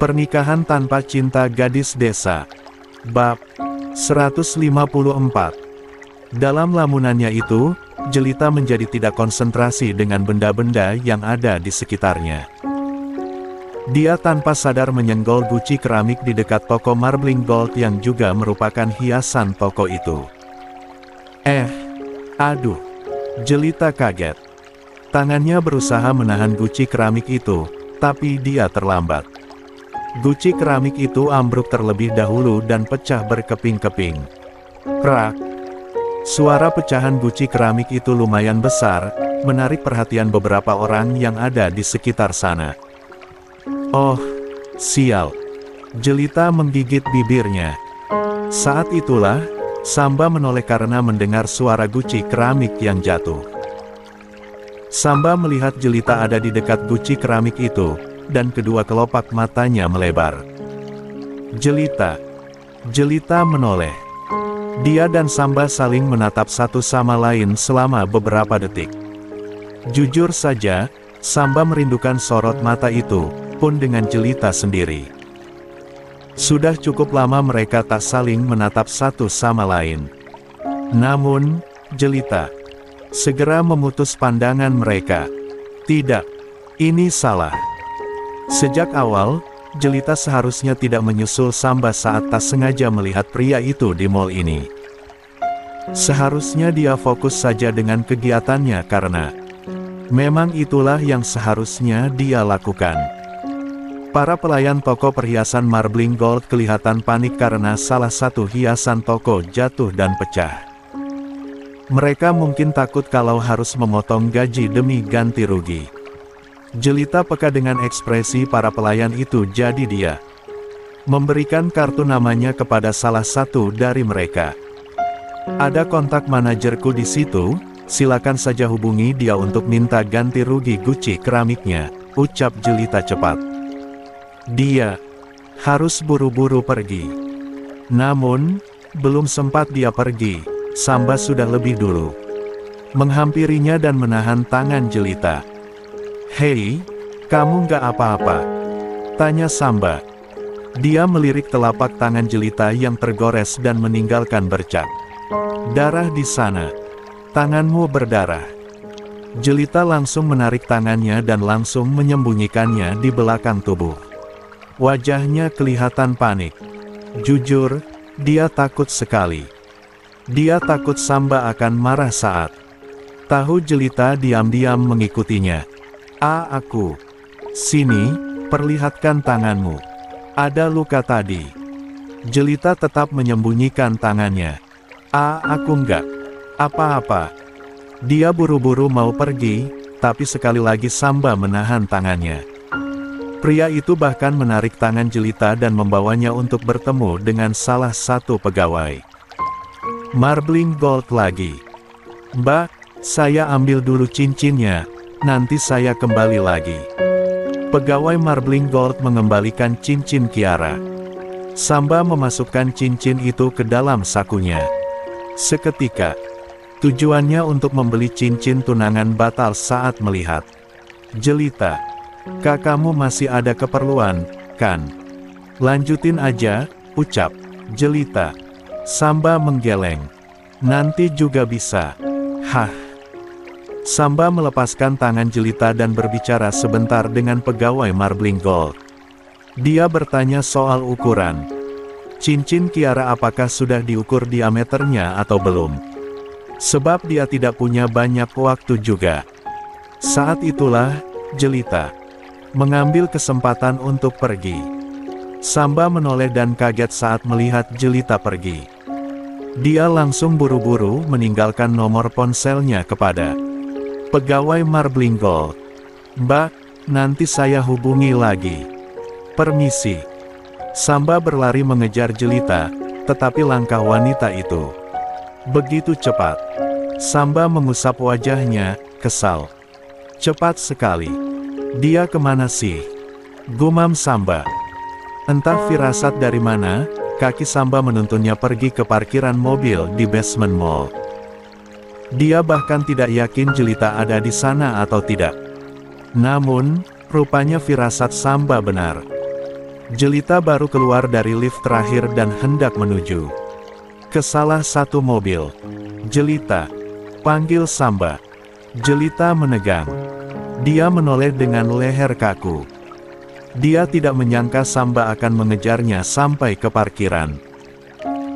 Pernikahan tanpa cinta gadis desa. Bab 154. Dalam lamunannya itu, Jelita menjadi tidak konsentrasi dengan benda-benda yang ada di sekitarnya. Dia tanpa sadar menyenggol guci keramik di dekat toko Marbling Gold yang juga merupakan hiasan toko itu. Aduh! Jelita kaget. Tangannya berusaha menahan guci keramik itu, tapi dia terlambat. Guci keramik itu ambruk terlebih dahulu dan pecah berkeping-keping. Krak! Suara pecahan guci keramik itu lumayan besar, menarik perhatian beberapa orang yang ada di sekitar sana. Oh, sial! Jelita menggigit bibirnya. Saat itulah, Samba menoleh karena mendengar suara guci keramik yang jatuh. Samba melihat Jelita ada di dekat guci keramik itu, dan kedua kelopak matanya melebar. Jelita menoleh. Dia dan Samba saling menatap satu sama lain selama beberapa detik. Jujur saja, Samba merindukan sorot mata itu, pun dengan Jelita sendiri. Sudah cukup lama mereka tak saling menatap satu sama lain. Namun, Jelita segera memutus pandangan mereka. Tidak, ini salah. Sejak awal, Jelita seharusnya tidak menyusul Samba saat tak sengaja melihat pria itu di mall ini. Seharusnya dia fokus saja dengan kegiatannya karena memang itulah yang seharusnya dia lakukan. Para pelayan toko perhiasan Marbling Gold kelihatan panik karena salah satu hiasan toko jatuh dan pecah. Mereka mungkin takut kalau harus memotong gaji demi ganti rugi. Jelita peka dengan ekspresi para pelayan itu, jadi dia memberikan kartu namanya kepada salah satu dari mereka. Ada kontak manajerku di situ, silakan saja hubungi dia untuk minta ganti rugi guci keramiknya, ucap Jelita cepat. Dia harus buru-buru pergi. Namun, belum sempat dia pergi, Samba sudah lebih dulu menghampirinya dan menahan tangan Jelita. Hei, kamu nggak apa-apa? Tanya Samba. Dia melirik telapak tangan Jelita yang tergores dan meninggalkan bercak darah di sana. Tanganmu berdarah. Jelita langsung menarik tangannya dan langsung menyembunyikannya di belakang tubuh. Wajahnya kelihatan panik. Jujur, dia takut sekali. Dia takut Samba akan marah saat tahu Jelita diam-diam mengikutinya. Aku. Sini, perlihatkan tanganmu. Ada luka tadi. Jelita tetap menyembunyikan tangannya. Aku enggak apa-apa. Dia buru-buru mau pergi, tapi sekali lagi Samba menahan tangannya. Pria itu bahkan menarik tangan Jelita dan membawanya untuk bertemu dengan salah satu pegawai Marbling Gold lagi. Mbak, saya ambil dulu cincinnya, nanti saya kembali lagi. Pegawai Marbling Gold mengembalikan cincin Kiara. Samba memasukkan cincin itu ke dalam sakunya. Seketika, tujuannya untuk membeli cincin tunangan batal saat melihat Jelita. Kakakmu masih ada keperluan, kan? Lanjutin aja, ucap Jelita. Samba menggeleng. Nanti juga bisa. Hah? Samba melepaskan tangan Jelita dan berbicara sebentar dengan pegawai Marbling Gold. Dia bertanya soal ukuran. Cincin Kiara apakah sudah diukur diameternya atau belum? Sebab dia tidak punya banyak waktu juga. Saat itulah, Jelita mengambil kesempatan untuk pergi. Samba menoleh dan kaget saat melihat Jelita pergi. Dia langsung buru-buru meninggalkan nomor ponselnya kepada pegawai Marbling Gold. Mbak, nanti saya hubungi lagi. Permisi. Samba berlari mengejar Jelita, tetapi langkah wanita itu begitu cepat. Samba mengusap wajahnya, kesal. Cepat sekali. Dia kemana sih? Gumam Samba. Entah firasat dari mana, kaki Samba menuntunnya pergi ke parkiran mobil di basement mall. Dia bahkan tidak yakin Jelita ada di sana atau tidak. Namun, rupanya firasat Samba benar. Jelita baru keluar dari lift terakhir dan hendak menuju ke salah satu mobil. "Jelita," panggil Samba. Jelita menegang. Dia menoleh dengan leher kaku. Dia tidak menyangka Samba akan mengejarnya sampai ke parkiran.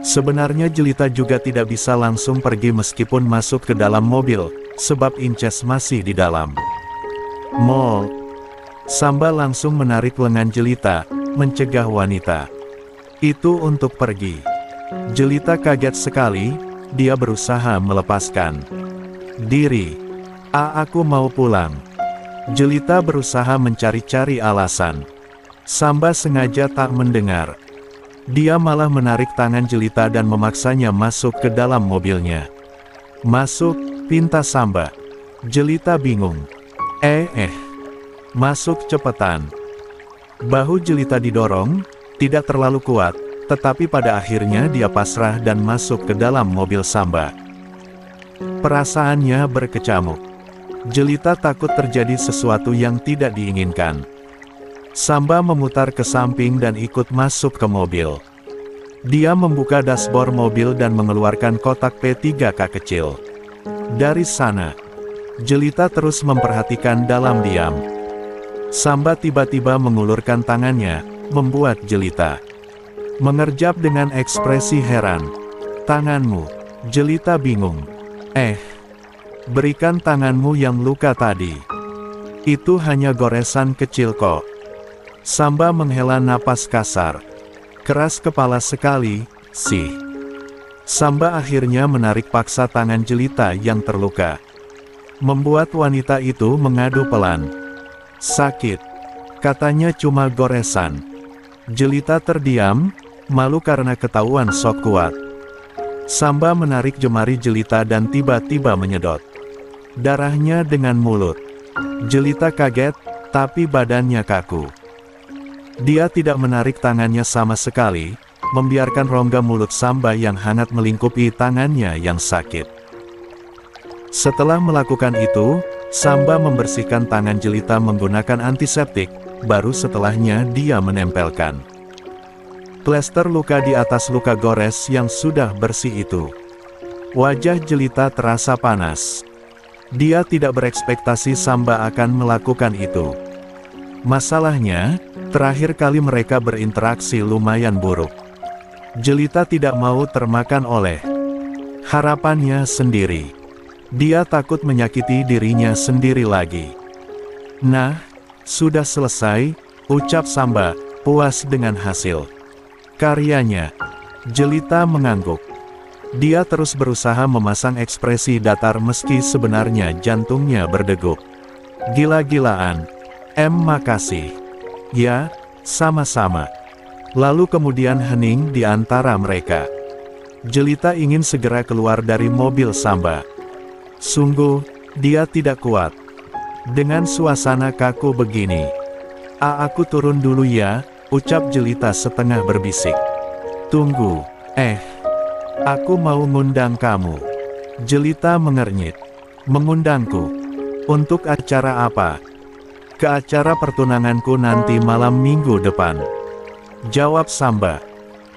Sebenarnya Jelita juga tidak bisa langsung pergi meskipun masuk ke dalam mobil, sebab Inces masih di dalam mall. Samba langsung menarik lengan Jelita, mencegah wanita itu untuk pergi. Jelita kaget sekali, dia berusaha melepaskan diri. Aku mau pulang." Jelita berusaha mencari-cari alasan. Samba sengaja tak mendengar. Dia malah menarik tangan Jelita dan memaksanya masuk ke dalam mobilnya. "Masuk," pinta Samba. Jelita bingung. Masuk cepetan." Bahu Jelita didorong, tidak terlalu kuat, tetapi pada akhirnya dia pasrah dan masuk ke dalam mobil Samba. Perasaannya berkecamuk. Jelita takut terjadi sesuatu yang tidak diinginkan. Samba memutar ke samping dan ikut masuk ke mobil. Dia membuka dashboard mobil dan mengeluarkan kotak P3K kecil. Dari sana, Jelita terus memperhatikan dalam diam. Samba tiba-tiba mengulurkan tangannya, membuat Jelita mengerjap dengan ekspresi heran. "Tanganmu." Jelita bingung. "Berikan tanganmu yang luka tadi. Itu hanya goresan kecil kok." Samba menghela napas kasar. "Keras kepala sekali, sih." Samba akhirnya menarik paksa tangan Jelita yang terluka, membuat wanita itu mengadu pelan. "Sakit," katanya, "cuma goresan." Jelita terdiam, malu karena ketahuan sok kuat. Samba menarik jemari Jelita dan tiba-tiba menyedot darahnya dengan mulut. Jelita kaget, tapi badannya kaku. Dia tidak menarik tangannya sama sekali, membiarkan rongga mulut Samba yang hangat melingkupi tangannya yang sakit. Setelah melakukan itu, Samba membersihkan tangan Jelita menggunakan antiseptik, baru setelahnya dia menempelkan plester luka di atas luka gores yang sudah bersih itu. Wajah Jelita terasa panas. Dia tidak berekspektasi Samba akan melakukan itu. Masalahnya, terakhir kali mereka berinteraksi lumayan buruk. Jelita tidak mau termakan oleh harapannya sendiri. Dia takut menyakiti dirinya sendiri lagi. "Nah, sudah selesai," ucap Samba, puas dengan hasil karyanya. Jelita mengangguk. Dia terus berusaha memasang ekspresi datar meski sebenarnya jantungnya berdegup. "Gila-gilaan. Makasih." "Ya, sama-sama." Lalu kemudian hening di antara mereka. Jelita ingin segera keluar dari mobil Samba. Sungguh, dia tidak kuat dengan suasana kaku begini. Aku turun dulu ya," ucap Jelita setengah berbisik. "Tunggu, aku mau ngundang kamu." Jelita mengernyit. "Mengundangku? Untuk acara apa?" "Ke acara pertunanganku nanti malam minggu depan," jawab Samba.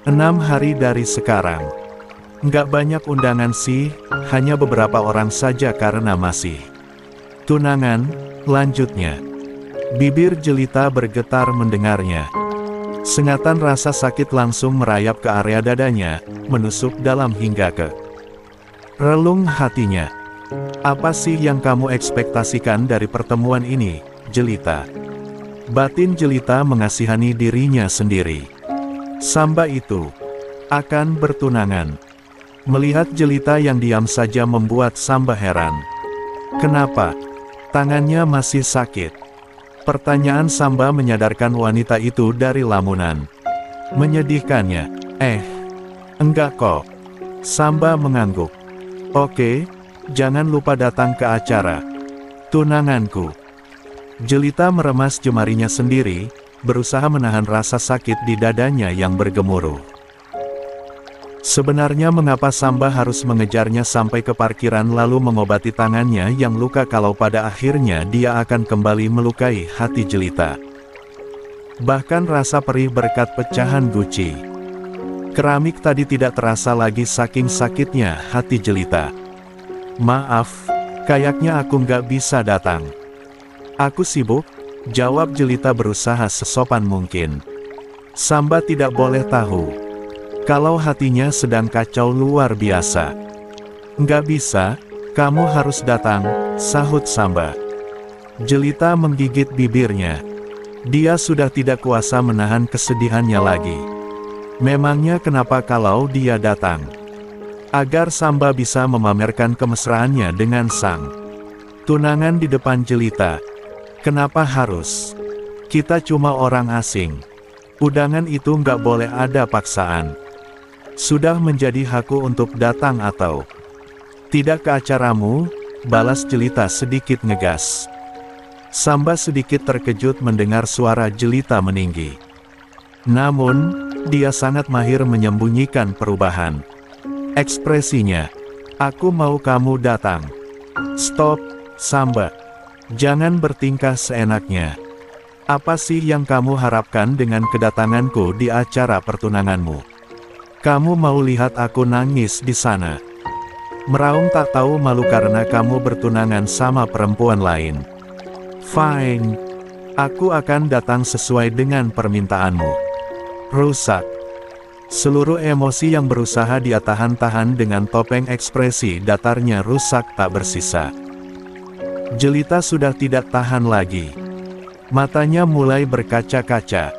6 hari dari sekarang. "Nggak banyak undangan sih, hanya beberapa orang saja karena masih tunangan," lanjutnya. Bibir Jelita bergetar mendengarnya. Sengatan rasa sakit langsung merayap ke area dadanya, menusuk dalam hingga ke relung hatinya. "Apa sih yang kamu ekspektasikan dari pertemuan ini, Jelita?" Batin Jelita mengasihani dirinya sendiri. Samba itu akan bertunangan. Melihat Jelita yang diam saja membuat Samba heran. "Kenapa? Tangannya masih sakit?" Pertanyaan Samba menyadarkan wanita itu dari lamunan menyedihkannya. Enggak kok." Samba mengangguk. "Oke, jangan lupa datang ke acara tunanganku." Jelita meremas jemarinya sendiri, berusaha menahan rasa sakit di dadanya yang bergemuruh. Sebenarnya mengapa Samba harus mengejarnya sampai ke parkiran lalu mengobati tangannya yang luka kalau pada akhirnya dia akan kembali melukai hati Jelita? Bahkan rasa perih berkat pecahan guci keramik tadi tidak terasa lagi saking sakitnya hati Jelita. "Maaf, kayaknya aku nggak bisa datang. Aku sibuk," jawab Jelita berusaha sesopan mungkin. Samba tidak boleh tahu kalau hatinya sedang kacau luar biasa. "Nggak bisa, kamu harus datang," sahut Samba. Jelita menggigit bibirnya. Dia sudah tidak kuasa menahan kesedihannya lagi. Memangnya kenapa kalau dia datang? Agar Samba bisa memamerkan kemesraannya dengan sang tunangan di depan Jelita. Kenapa harus? Kita cuma orang asing. Undangan itu nggak boleh ada paksaan. Sudah menjadi hakku untuk datang atau tidak ke acaramu, balas Jelita sedikit ngegas. Samba sedikit terkejut mendengar suara Jelita meninggi. Namun, dia sangat mahir menyembunyikan perubahan ekspresinya. "Aku mau kamu datang." "Stop, Samba. Jangan bertingkah seenaknya. Apa sih yang kamu harapkan dengan kedatanganku di acara pertunanganmu? Kamu mau lihat aku nangis di sana? Meraung tak tahu malu karena kamu bertunangan sama perempuan lain." "Fine. Aku akan datang sesuai dengan permintaanmu." Rusak. Seluruh emosi yang berusaha dia tahan-tahan dengan topeng ekspresi datarnya rusak tak bersisa. Jelita sudah tidak tahan lagi. Matanya mulai berkaca-kaca.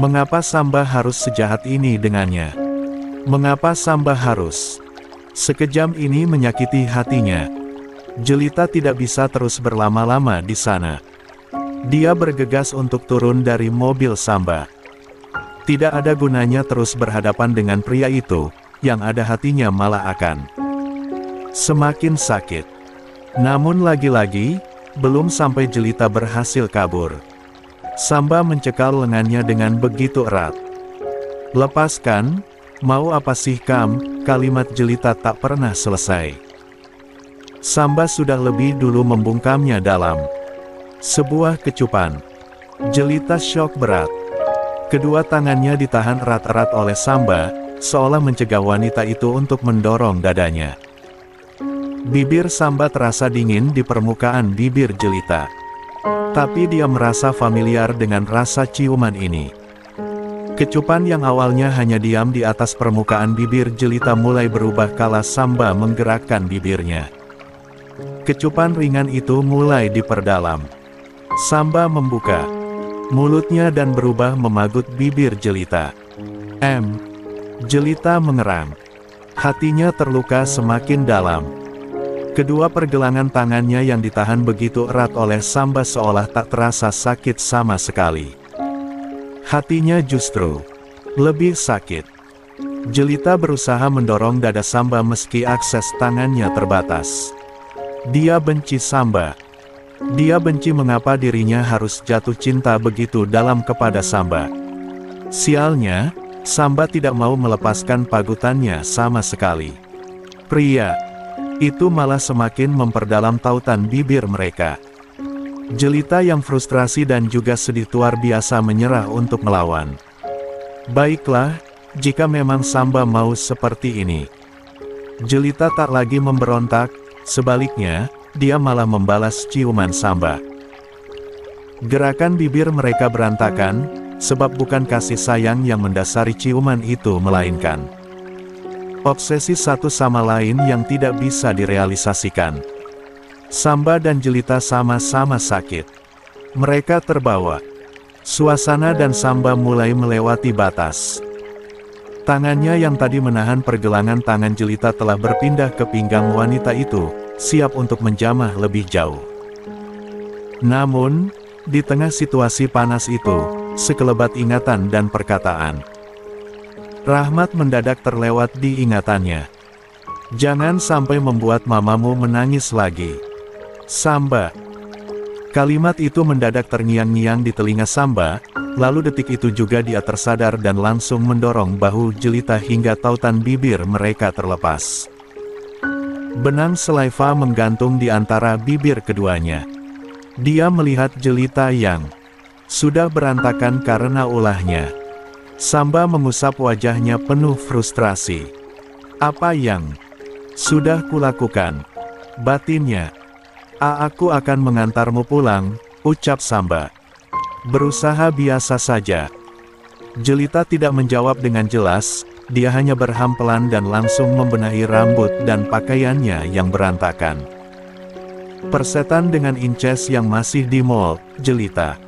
Mengapa Samba harus sejahat ini dengannya? Mengapa Samba harus sekejam ini menyakiti hatinya? Jelita tidak bisa terus berlama-lama di sana. Dia bergegas untuk turun dari mobil Samba. Tidak ada gunanya terus berhadapan dengan pria itu, yang ada hatinya malah akan semakin sakit. Namun lagi-lagi, belum sampai Jelita berhasil kabur. Samba mencekal lengannya dengan begitu erat. "Lepaskan, mau apa sih Kam?" Kalimat Jelita tak pernah selesai. Samba sudah lebih dulu membungkamnya dalam sebuah kecupan. Jelita syok berat. Kedua tangannya ditahan erat-erat oleh Samba, seolah mencegah wanita itu untuk mendorong dadanya. Bibir Samba terasa dingin di permukaan bibir Jelita. Tapi dia merasa familiar dengan rasa ciuman ini. Kecupan yang awalnya hanya diam di atas permukaan bibir Jelita mulai berubah kala Samba menggerakkan bibirnya. Kecupan ringan itu mulai diperdalam. Samba membuka mulutnya dan berubah memagut bibir Jelita. Jelita mengerang. Hatinya terluka semakin dalam. Kedua pergelangan tangannya yang ditahan begitu erat oleh Samba seolah tak terasa sakit sama sekali. Hatinya justru lebih sakit. Jelita berusaha mendorong dada Samba meski akses tangannya terbatas. Dia benci Samba. Dia benci mengapa dirinya harus jatuh cinta begitu dalam kepada Samba. Sialnya, Samba tidak mau melepaskan pagutannya sama sekali. Pria itu malah semakin memperdalam tautan bibir mereka. Jelita yang frustrasi dan juga sedih luar biasa menyerah untuk melawan. Baiklah, jika memang Samba mau seperti ini. Jelita tak lagi memberontak, sebaliknya, dia malah membalas ciuman Samba. Gerakan bibir mereka berantakan, sebab bukan kasih sayang yang mendasari ciuman itu melainkan obsesi satu sama lain yang tidak bisa direalisasikan. Samba dan Jelita sama-sama sakit. Mereka terbawa suasana dan Samba mulai melewati batas. Tangannya yang tadi menahan pergelangan tangan Jelita telah berpindah ke pinggang wanita itu, siap untuk menjamah lebih jauh. Namun, di tengah situasi panas itu, sekelebat ingatan dan perkataan Rahmat mendadak terlewat di ingatannya. "Jangan sampai membuat mamamu menangis lagi, Samba." Kalimat itu mendadak terngiang-ngiang di telinga Samba, lalu detik itu juga dia tersadar dan langsung mendorong bahu Jelita hingga tautan bibir mereka terlepas. Benang selaiva menggantung di antara bibir keduanya. Dia melihat Jelita yang sudah berantakan karena ulahnya. Samba mengusap wajahnya penuh frustrasi. Apa yang sudah kulakukan? Batinnya. Aku akan mengantarmu pulang, ucap Samba. Berusaha biasa saja. Jelita tidak menjawab dengan jelas, dia hanya berhampelan dan langsung membenahi rambut dan pakaiannya yang berantakan. Persetan dengan Inces yang masih di mall, Jelita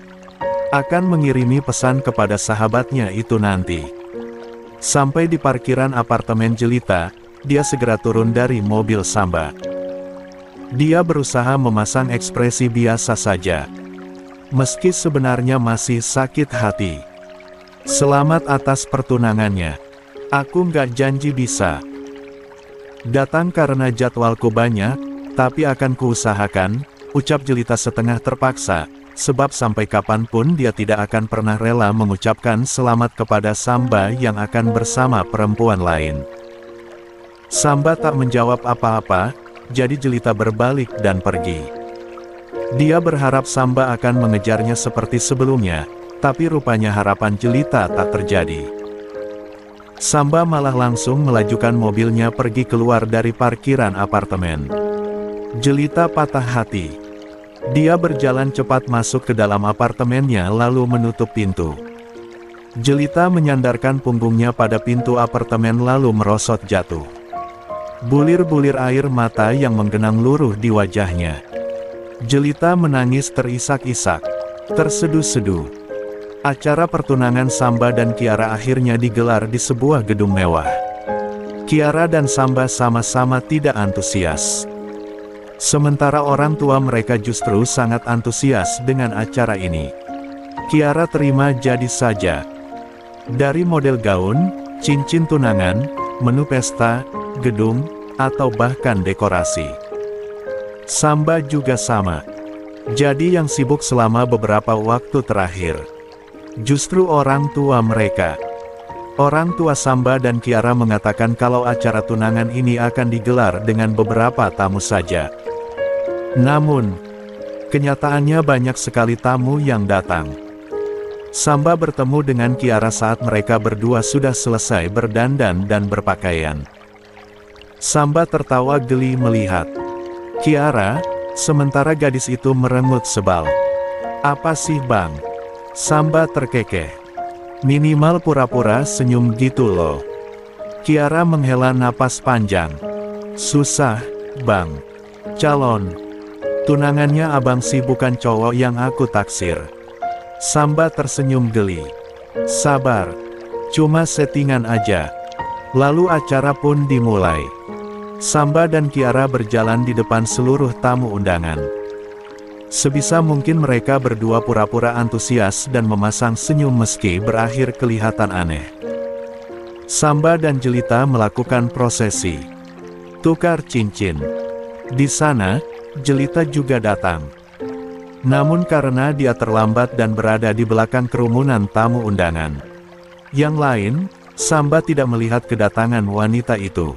akan mengirimi pesan kepada sahabatnya itu nanti. Sampai di parkiran apartemen Jelita, dia segera turun dari mobil Samba. Dia berusaha memasang ekspresi biasa saja. Meski sebenarnya masih sakit hati. Selamat atas pertunangannya. Aku nggak janji bisa datang karena jadwalku banyak, tapi akan kuusahakan, ucap Jelita setengah terpaksa. Sebab sampai kapanpun dia tidak akan pernah rela mengucapkan selamat kepada Samba yang akan bersama perempuan lain. Samba tak menjawab apa-apa, jadi Jelita berbalik dan pergi. Dia berharap Samba akan mengejarnya seperti sebelumnya, tapi rupanya harapan Jelita tak terjadi. Samba malah langsung melajukan mobilnya pergi keluar dari parkiran apartemen. Jelita patah hati. Dia berjalan cepat masuk ke dalam apartemennya lalu menutup pintu. Jelita menyandarkan punggungnya pada pintu apartemen lalu merosot jatuh. Bulir-bulir air mata yang menggenang luruh di wajahnya. Jelita menangis terisak-isak, terseduh-seduh. Acara pertunangan Samba dan Kiara akhirnya digelar di sebuah gedung mewah. Kiara dan Samba sama-sama tidak antusias. Sementara orang tua mereka justru sangat antusias dengan acara ini. Kiara terima jadi saja. Dari model gaun, cincin tunangan, menu pesta, gedung, atau bahkan dekorasi. Samba juga sama. Jadi yang sibuk selama beberapa waktu terakhir justru orang tua mereka. Orang tua Samba dan Kiara mengatakan kalau acara tunangan ini akan digelar dengan beberapa tamu saja. Namun, kenyataannya banyak sekali tamu yang datang. Samba bertemu dengan Kiara saat mereka berdua sudah selesai berdandan dan berpakaian. Samba tertawa geli melihat Kiara, sementara gadis itu merengut sebal. Apa sih bang? Samba terkekeh. Minimal pura-pura senyum gitu loh. Kiara menghela napas panjang. Susah, bang. Calon tunangannya abang sih bukan cowok yang aku taksir. Samba tersenyum geli. Sabar, cuma settingan aja. Lalu acara pun dimulai. Samba dan Kiara berjalan di depan seluruh tamu undangan. Sebisa mungkin mereka berdua pura-pura antusias dan memasang senyum meski berakhir kelihatan aneh. Samba dan Jelita melakukan prosesi tukar cincin. Di sana, Jelita juga datang. Namun karena dia terlambat dan berada di belakang kerumunan tamu undangan yang lain, Samba tidak melihat kedatangan wanita itu.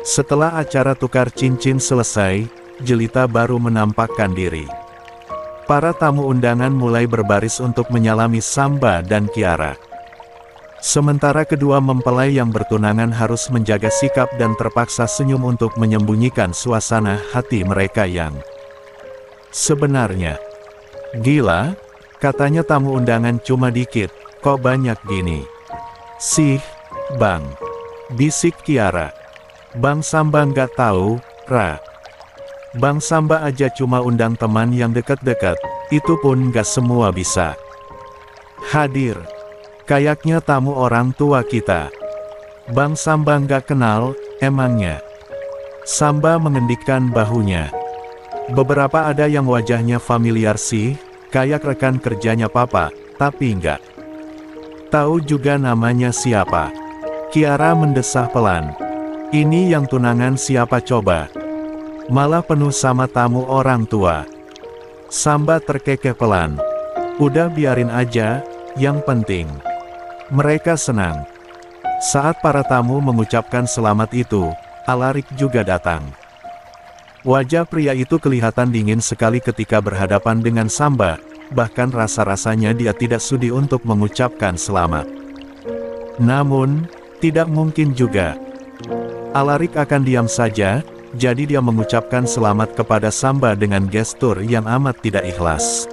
Setelah acara tukar cincin selesai, Jelita baru menampakkan diri. Para tamu undangan mulai berbaris untuk menyalami Samba dan Kiara. Sementara kedua mempelai yang bertunangan harus menjaga sikap dan terpaksa senyum untuk menyembunyikan suasana hati mereka yang sebenarnya. Gila, katanya tamu undangan cuma dikit, kok banyak gini. Sih, bang, bisik Kiara. Bang Samba nggak tahu, Ra. Bang Samba aja cuma undang teman yang dekat-dekat, itu pun nggak semua bisa hadir. Kayaknya tamu orang tua kita. Bang Samba nggak kenal, emangnya? Samba mengendikkan bahunya. Beberapa ada yang wajahnya familiar sih, kayak rekan kerjanya papa, tapi nggak tahu juga namanya siapa. Kiara mendesah pelan. Ini yang tunangan siapa coba? Malah penuh sama tamu orang tua. Samba terkekeh pelan. Udah biarin aja, yang penting mereka senang. Saat para tamu mengucapkan selamat itu, Alarik juga datang. Wajah pria itu kelihatan dingin sekali ketika berhadapan dengan Samba, bahkan rasa-rasanya dia tidak sudi untuk mengucapkan selamat. Namun, tidak mungkin juga. Alaric akan diam saja, jadi dia mengucapkan selamat kepada Samba dengan gestur yang amat tidak ikhlas.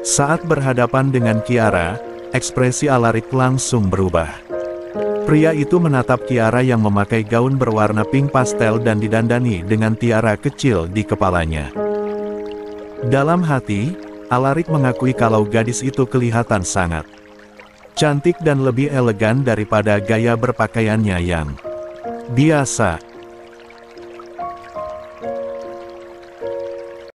Saat berhadapan dengan Kiara, ekspresi Alaric langsung berubah. Pria itu menatap Kiara yang memakai gaun berwarna pink pastel dan didandani dengan tiara kecil di kepalanya. Dalam hati, Alaric mengakui kalau gadis itu kelihatan sangat cantik dan lebih elegan daripada gaya berpakaiannya yang biasa.